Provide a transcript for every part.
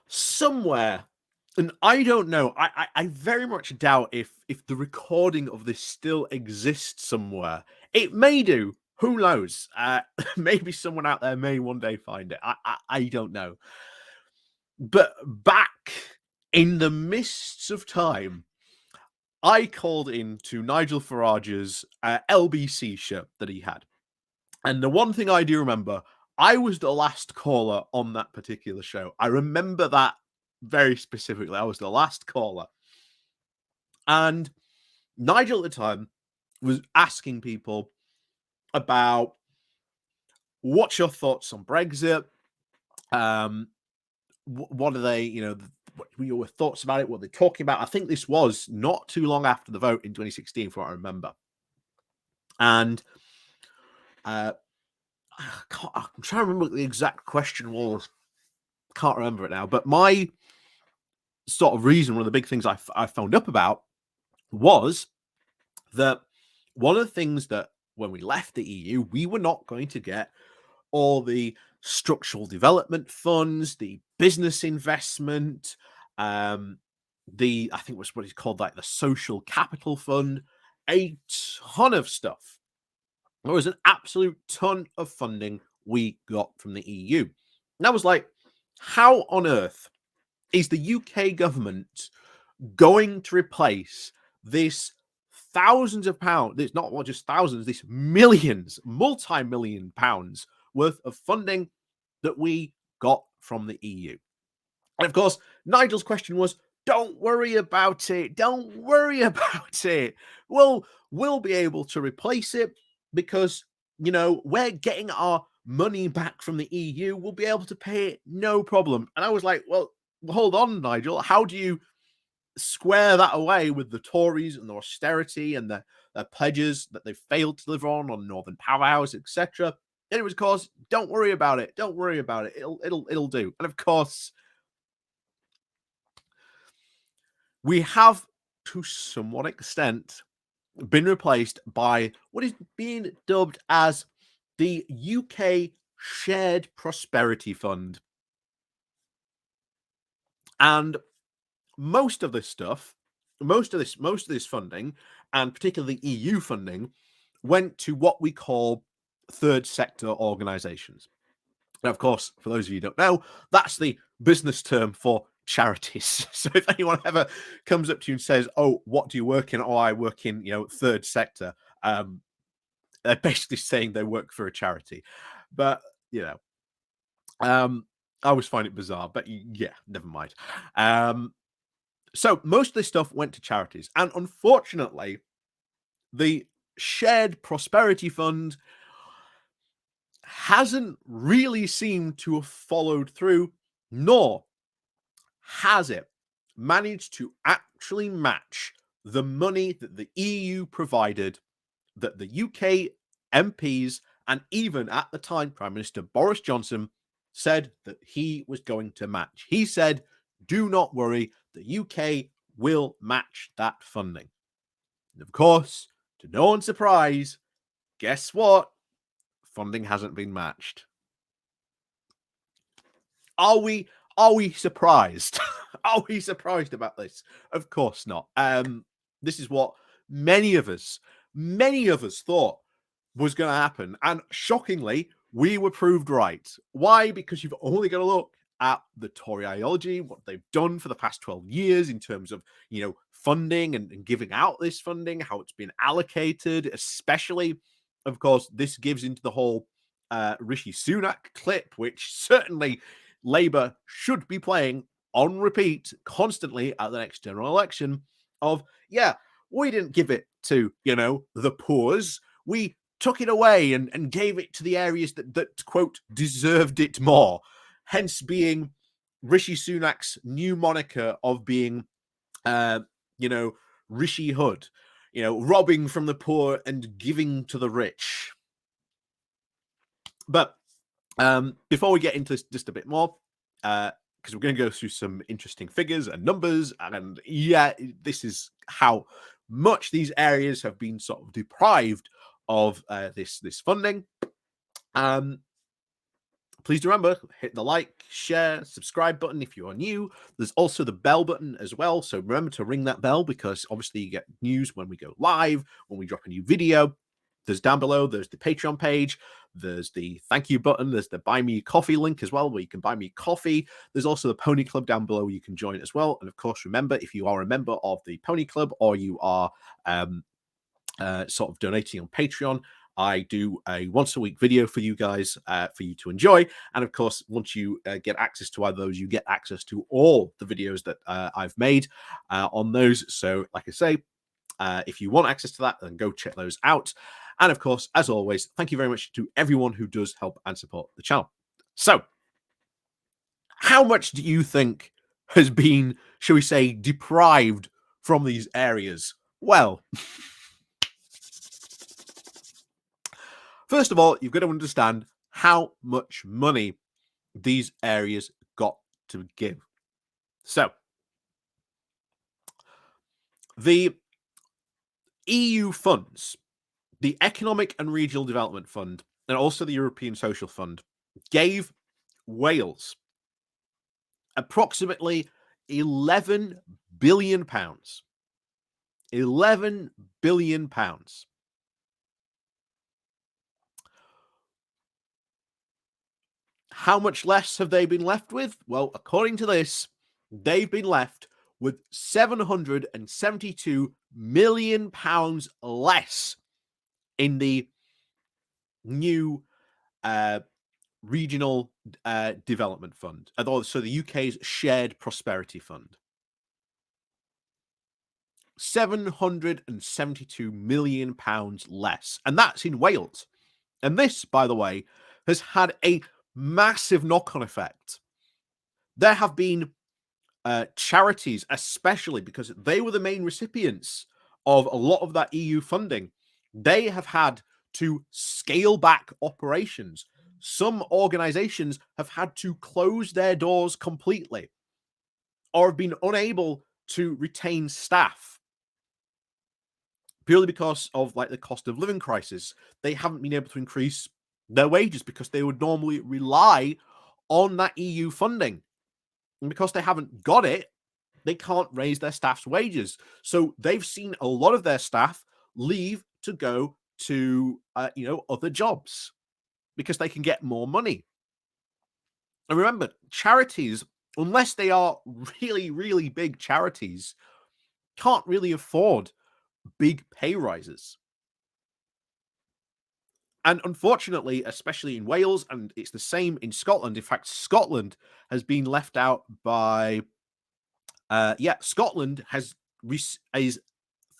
somewhere, and I don't know. I very much doubt if the recording of this still exists somewhere. It may do. Who knows? Maybe someone out there may one day find it. I don't know. But back in the mists of time, I called in to Nigel Farage's LBC show that he had. And the one thing I do remember, I was the last caller on that particular show. I remember that very specifically. I was the last caller. And Nigel at the time was asking people about what's your thoughts on Brexit? What are they, what were your thoughts about it? What they're talking about? I think this was not too long after the vote in 2016, from what I remember. And I'm trying to remember what the exact question was. Can't remember it now. But my sort of reason, one of the big things I found up about was that one of the things that when we left the EU, we were not going to get all the structural development funds, the business investment, I think was what he's called, like the social capital fund, a ton of stuff. There was an absolute ton of funding we got from the EU. And I was like, how on earth is the UK government going to replace this thousands of pounds, it's not just thousands, this millions, multi-million pounds worth of funding that we got from the EU? And of course, Nigel's question was, don't worry about it. Don't worry about it. We'll be able to replace it because, we're getting our money back from the EU. We'll be able to pay it, no problem. And I was like, well, hold on, Nigel. How do you square that away with the Tories and the austerity and their pledges that they failed to deliver on Northern Powerhouse, etc.? And it was, of course, don't worry about it. Don't worry about it. It'll do. And of course, we have, to somewhat extent, been replaced by what is being dubbed as the UK Shared Prosperity Fund. And most of this funding, and particularly EU funding, went to what we call third sector organizations. Now, of course, for those of you who don't know, that's the business term for charities. So if anyone ever comes up to you and says, oh, what do you work in? Oh, I work in, third sector. They're basically saying they work for a charity. But, I always find it bizarre, but yeah, never mind. So most of this stuff went to charities. And unfortunately, the Shared Prosperity Fund hasn't really seemed to have followed through, nor has it managed to actually match the money that the EU provided, that the UK MPs and even at the time Prime Minister Boris Johnson said that he was going to match. He said, do not worry, the UK will match that funding. And of course, to no one's surprise, guess what? Funding hasn't been matched. Are we surprised? Are we surprised about this? Of course not. This is what many of us thought was going to happen. And shockingly, we were proved right. Why? Because you've only got to look at the Tory ideology, what they've done for the past 12 years in terms of, funding and giving out this funding, how it's been allocated, especially, of course, this gives into the whole Rishi Sunak clip, which certainly Labour should be playing on repeat constantly at the next general election of, yeah, we didn't give it to, the poors. We took it away and gave it to the areas that quote, deserved it more. Hence being Rishi Sunak's new moniker of being, Rishi Hood, robbing from the poor and giving to the rich. But before we get into this just a bit more, because we're going to go through some interesting figures and numbers, and yeah, this is how much these areas have been sort of deprived of this funding. please do remember, hit the like, share, subscribe button if you are new. There's also the bell button as well. So remember to ring that bell, because obviously you get news when we go live, when we drop a new video. There's down below, there's the Patreon page, there's the thank you button, there's the buy me coffee link as well, where you can buy me coffee. There's also the Pony Club down below where you can join as well. And of course, remember, if you are a member of the Pony Club, or you are sort of donating on Patreon, I do a once a week video for you guys, for you to enjoy. And of course, once you get access to either of those, you get access to all the videos that I've made on those. So like I say, if you want access to that, then go check those out. And of course, as always, thank you very much to everyone who does help and support the channel. So how much do you think has been, shall we say, deprived from these areas? Well, first of all, you've got to understand how much money these areas got to give. So, the EU funds, the Economic and Regional Development Fund, and also the European Social Fund, gave Wales approximately £11 billion. £11 billion. How much less have they been left with? Well, according to this, they've been left with £772 million less in the new regional development fund. So the UK's shared prosperity fund. £772 million less. And that's in Wales. And this, by the way, has had a massive knock-on effect. There have been charities, especially because they were the main recipients of a lot of that EU funding. They have had to scale back operations. Some organizations have had to close their doors completely, or have been unable to retain staff, purely because of like the cost of living crisis. They haven't been able to increase their wages because they would normally rely on that EU funding. And because they haven't got it, they can't raise their staff's wages. So they've seen a lot of their staff leave to go to, other jobs because they can get more money. And remember, charities, unless they are really, really big charities, can't really afford big pay rises. And unfortunately, especially in Wales, and it's the same in Scotland. In fact, Scotland has been left out by, Scotland is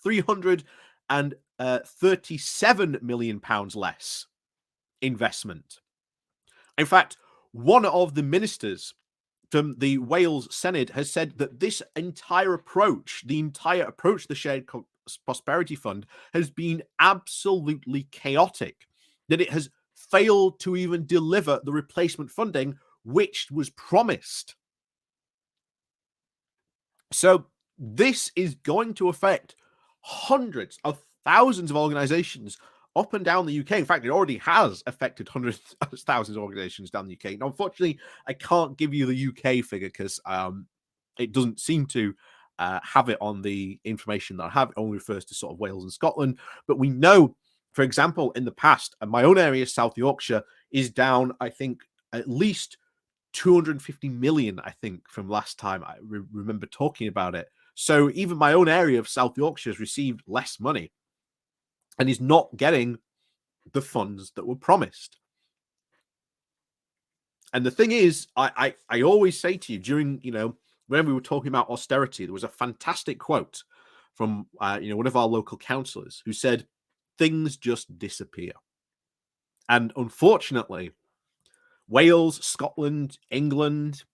£337 million less investment. In fact, one of the ministers from the Wales Senate has said that this entire approach, to the Shared Prosperity Fund, has been absolutely chaotic, that it has failed to even deliver the replacement funding which was promised. So this is going to affect hundreds of thousands of organizations up and down the UK. In fact, it already has affected hundreds of thousands of organizations down the UK. Now, unfortunately, I can't give you the UK figure because it doesn't seem to have it on the information that I have. It only refers to sort of Wales and Scotland. But we know, for example, in the past, my own area, South Yorkshire, is down, I think, at least 250 million, I think, from last time I remember talking about it. So even my own area of South Yorkshire has received less money and is not getting the funds that were promised. And the thing is, I always say to you during, when we were talking about austerity, there was a fantastic quote from, one of our local councillors who said, things just disappear. And unfortunately, Wales, Scotland, England,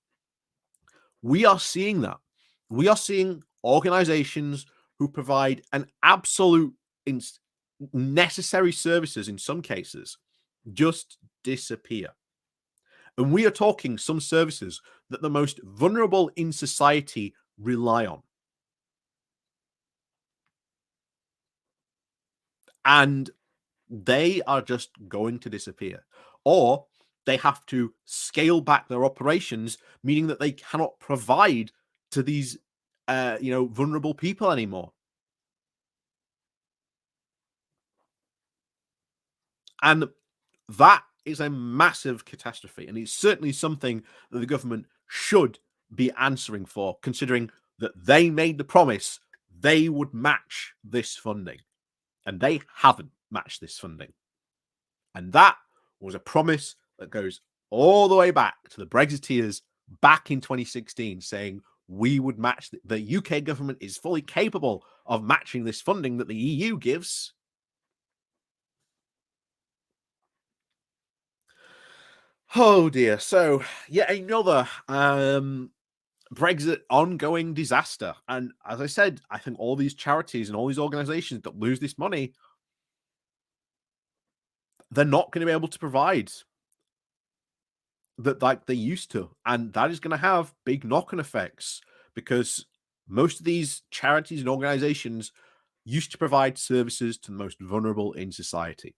we are seeing that. We are seeing organizations who provide an absolute necessary services in some cases just disappear. And we are talking some services that the most vulnerable in society rely on. And they are just going to disappear. Or they have to scale back their operations, meaning that they cannot provide to these, vulnerable people anymore. And that is a massive catastrophe. And it's certainly something that the government should be answering for, considering that they made the promise they would match this funding. And they haven't matched this funding. And that was a promise that goes all the way back to the Brexiteers back in 2016, saying we would match the UK government is fully capable of matching this funding that the EU gives. Oh dear. So yet another Brexit ongoing disaster. And as I said, I think all these charities and all these organizations that lose this money, they're not going to be able to provide that like they used to. And that is going to have big knock-on effects, because most of these charities and organizations used to provide services to the most vulnerable in society.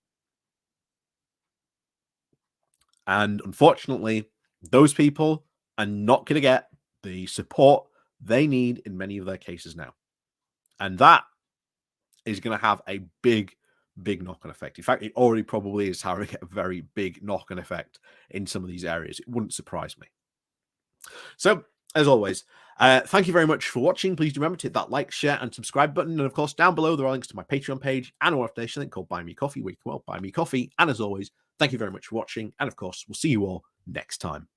And unfortunately, those people are not going to get the support they need in many of their cases now. And that is going to have a big, big knock-on effect. In fact, it already probably is having a very big knock-on effect in some of these areas. It wouldn't surprise me. So, as always, thank you very much for watching. Please do remember to hit that like, share, and subscribe button. And of course, down below, there are links to my Patreon page and a website link called Buy Me Coffee, where you can buy me coffee. And as always, thank you very much for watching. And of course, we'll see you all next time.